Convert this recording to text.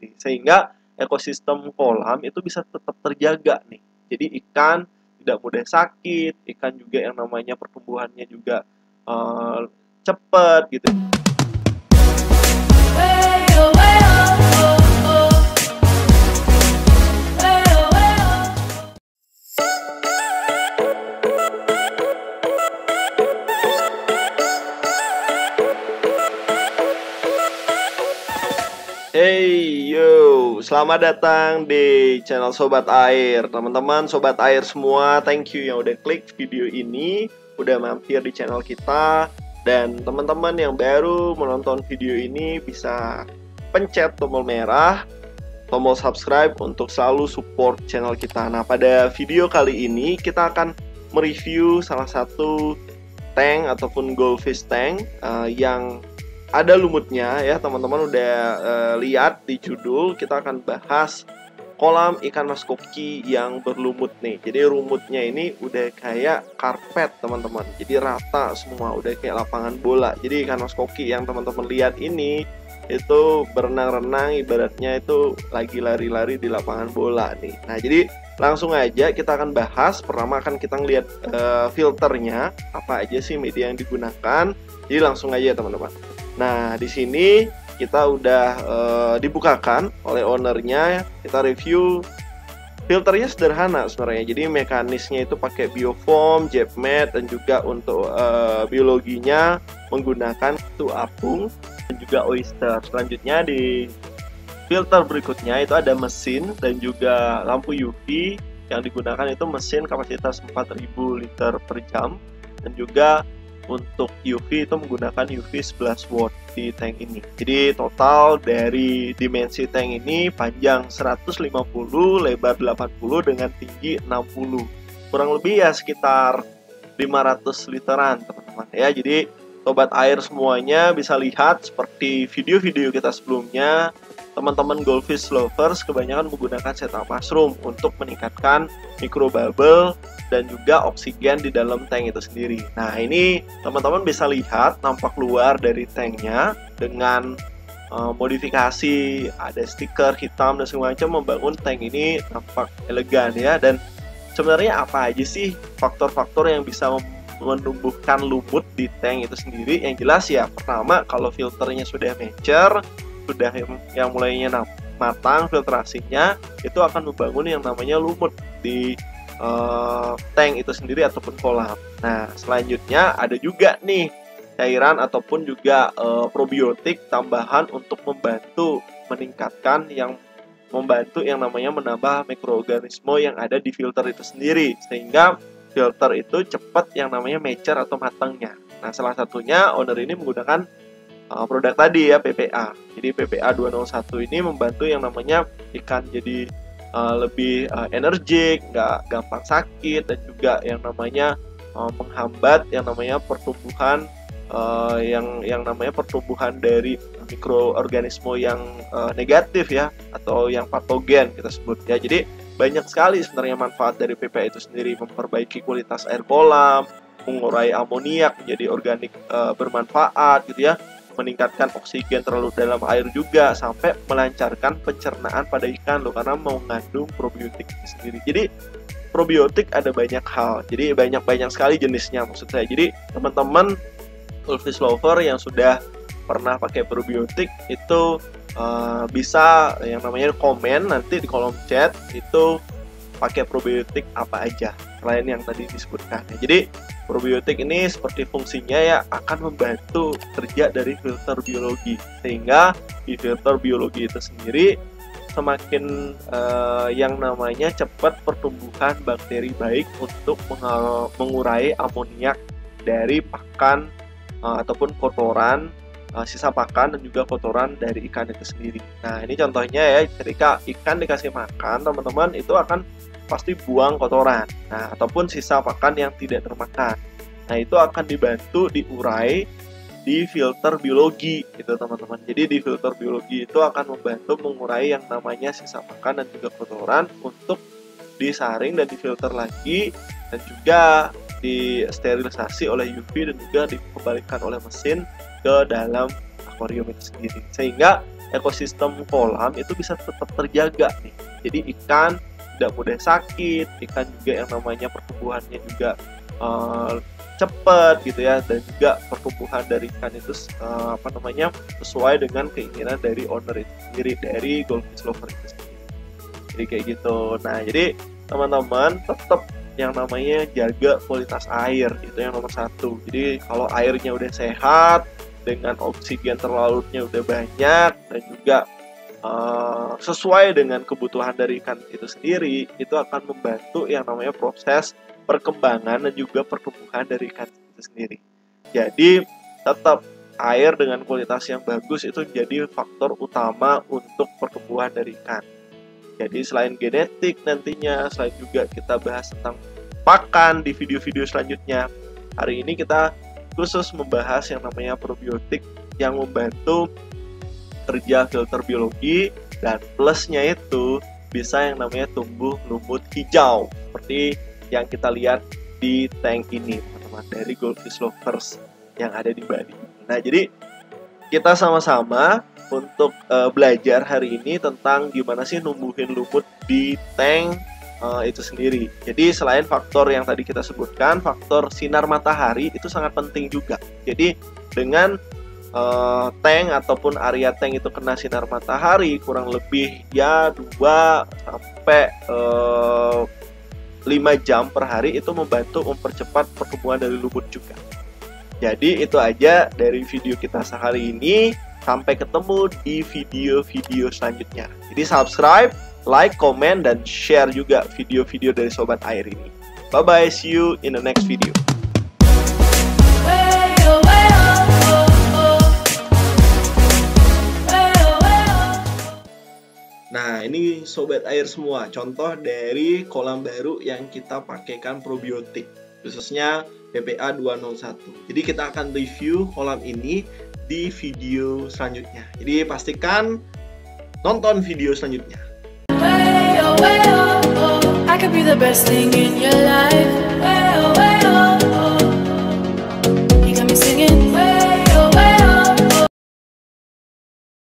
sendiri. Sehingga ekosistem kolam itu bisa tetap terjaga nih. Jadi ikan tidak mudah sakit, ikan juga yang namanya pertumbuhannya juga cepat gitu. Hey yo, selamat datang di channel Sobat Air. Teman-teman Sobat Air semua, thank you yang udah klik video ini, udah mampir di channel kita. Dan teman-teman yang baru menonton video ini bisa pencet tombol merah, tombol subscribe untuk selalu support channel kita. Nah, pada video kali ini kita akan mereview salah satu tank ataupun goldfish tank yang ada lumutnya ya. Teman-teman udah lihat di judul, kita akan bahas kolam ikan mas koki yang berlumut nih. Jadi rumutnya ini udah kayak karpet teman-teman, jadi rata semua, udah kayak lapangan bola. Jadi ikan mas koki yang teman-teman lihat ini itu berenang-renang, ibaratnya itu lagi lari-lari di lapangan bola nih. Nah, jadi langsung aja kita akan bahas. Pertama akan kita ngeliat filternya apa aja sih media yang digunakan. Jadi langsung aja teman-teman. Nah, di sini kita udah dibukakan oleh ownernya. Kita review filternya sederhana sebenarnya. Jadi mekanisnya itu pakai biofoam, jet mat, dan juga untuk biologinya menggunakan itu apung dan juga oyster. Selanjutnya di filter berikutnya itu ada mesin dan juga lampu UV. Yang digunakan itu mesin kapasitas 4000 liter per jam, dan juga untuk UV itu menggunakan UV 11 watt di tank ini. Jadi total dari dimensi tank ini panjang 150, lebar 80 dengan tinggi 60. Kurang lebih ya sekitar 500 literan teman-teman ya. Jadi sobat air semuanya bisa lihat seperti video-video kita sebelumnya, teman-teman goldfish lovers kebanyakan menggunakan setup mushroom untuk meningkatkan mikrobubble dan juga oksigen di dalam tank itu sendiri. Nah, ini teman-teman bisa lihat nampak luar dari tanknya dengan modifikasi, ada stiker hitam dan segala macam, membangun tank ini nampak elegan ya. Dan sebenarnya apa aja sih faktor-faktor yang bisa menumbuhkan lumut di tank itu sendiri? Yang jelas ya, pertama kalau filternya sudah mature, sudah yang mulainya matang filtrasinya, itu akan membangun yang namanya lumut di tank itu sendiri ataupun kolam. Nah, selanjutnya ada juga nih cairan ataupun juga probiotik tambahan untuk membantu meningkatkan yang namanya menambah mikroorganisme yang ada di filter itu sendiri, sehingga filter itu cepat yang namanya mature atau matangnya. Nah, salah satunya owner ini menggunakan produk tadi ya, PPA. Jadi PPA 201 ini membantu yang namanya ikan jadi lebih energik, nggak gampang sakit, dan juga yang namanya menghambat yang namanya pertumbuhan yang namanya pertumbuhan dari mikroorganisme yang negatif ya, atau yang patogen kita sebut ya. Jadi banyak sekali sebenarnya manfaat dari PPA itu sendiri, memperbaiki kualitas air kolam, mengurai amoniak menjadi organik bermanfaat gitu ya, meningkatkan oksigen terlalu dalam air juga, sampai melancarkan pencernaan pada ikan loh, karena mengandung probiotik sendiri. Jadi probiotik ada banyak hal, jadi banyak sekali jenisnya maksud saya. Jadi teman-teman goldfish lover yang sudah pernah pakai probiotik itu bisa yang namanya komen nanti di kolom chat, itu pakai probiotik apa aja selain yang tadi disebutkan. Jadi probiotik ini seperti fungsinya ya, akan membantu kerja dari filter biologi, sehingga di filter biologi itu sendiri semakin yang namanya cepat pertumbuhan bakteri baik untuk mengurai amoniak dari pakan ataupun kotoran, sisa pakan dan juga kotoran dari ikan itu sendiri. Nah, ini contohnya ya, ketika ikan dikasih makan teman-teman, itu akan pasti buang kotoran, nah ataupun sisa pakan yang tidak termakan. Nah, itu akan dibantu diurai di filter biologi gitu teman-teman. Jadi di filter biologi itu akan membantu mengurai yang namanya sisa pakan dan juga kotoran untuk disaring dan difilter lagi, dan juga disterilisasi oleh UV dan juga dikembalikan oleh mesin ke dalam akuarium itu sendiri, sehingga ekosistem kolam itu bisa tetap terjaga nih. Jadi ikan tidak mudah sakit, ikan juga yang namanya pertumbuhannya juga cepat gitu ya, dan juga pertumbuhan dari ikan itu sesuai dengan keinginan dari owner itu sendiri, dari goldfish lover itu sendiri. Jadi kayak gitu. Nah, jadi teman-teman tetap yang namanya jaga kualitas air, itu yang nomor satu. Jadi kalau airnya udah sehat, dengan oksigen terlarutnya udah banyak, dan juga sesuai dengan kebutuhan dari ikan itu sendiri, itu akan membantu yang namanya proses perkembangan dan juga pertumbuhan dari ikan itu sendiri. Jadi tetap air dengan kualitas yang bagus itu jadi faktor utama untuk pertumbuhan dari ikan. Jadi selain genetik nantinya, selain juga kita bahas tentang pakan di video-video selanjutnya, hari ini kita khusus membahas yang namanya probiotik yang membantu kerja filter biologi, dan plusnya itu bisa yang namanya tumbuh lumut hijau seperti yang kita lihat di tank ini, teman-teman, dari goldfish lovers yang ada di Bali. Nah, jadi kita sama-sama untuk belajar hari ini tentang gimana sih numbuhin lumut di tank itu sendiri. Jadi selain faktor yang tadi kita sebutkan, faktor sinar matahari itu sangat penting juga. Jadi dengan tank ataupun area tank itu kena sinar matahari kurang lebih ya 2 sampai 5 jam per hari, itu membantu mempercepat pertumbuhan dari lumut juga. Jadi itu aja dari video kita sehari ini. Sampai ketemu di video-video selanjutnya. Jadi subscribe, like, comment, dan share juga video-video dari Sobat Air ini. Bye-bye, see you in the next video. Nah, ini Sobat Air semua, contoh dari kolam baru yang kita pakaikan probiotik, khususnya PPA 201. Jadi kita akan review kolam ini di video selanjutnya. Jadi pastikan nonton video selanjutnya. I could be the best thing in your life.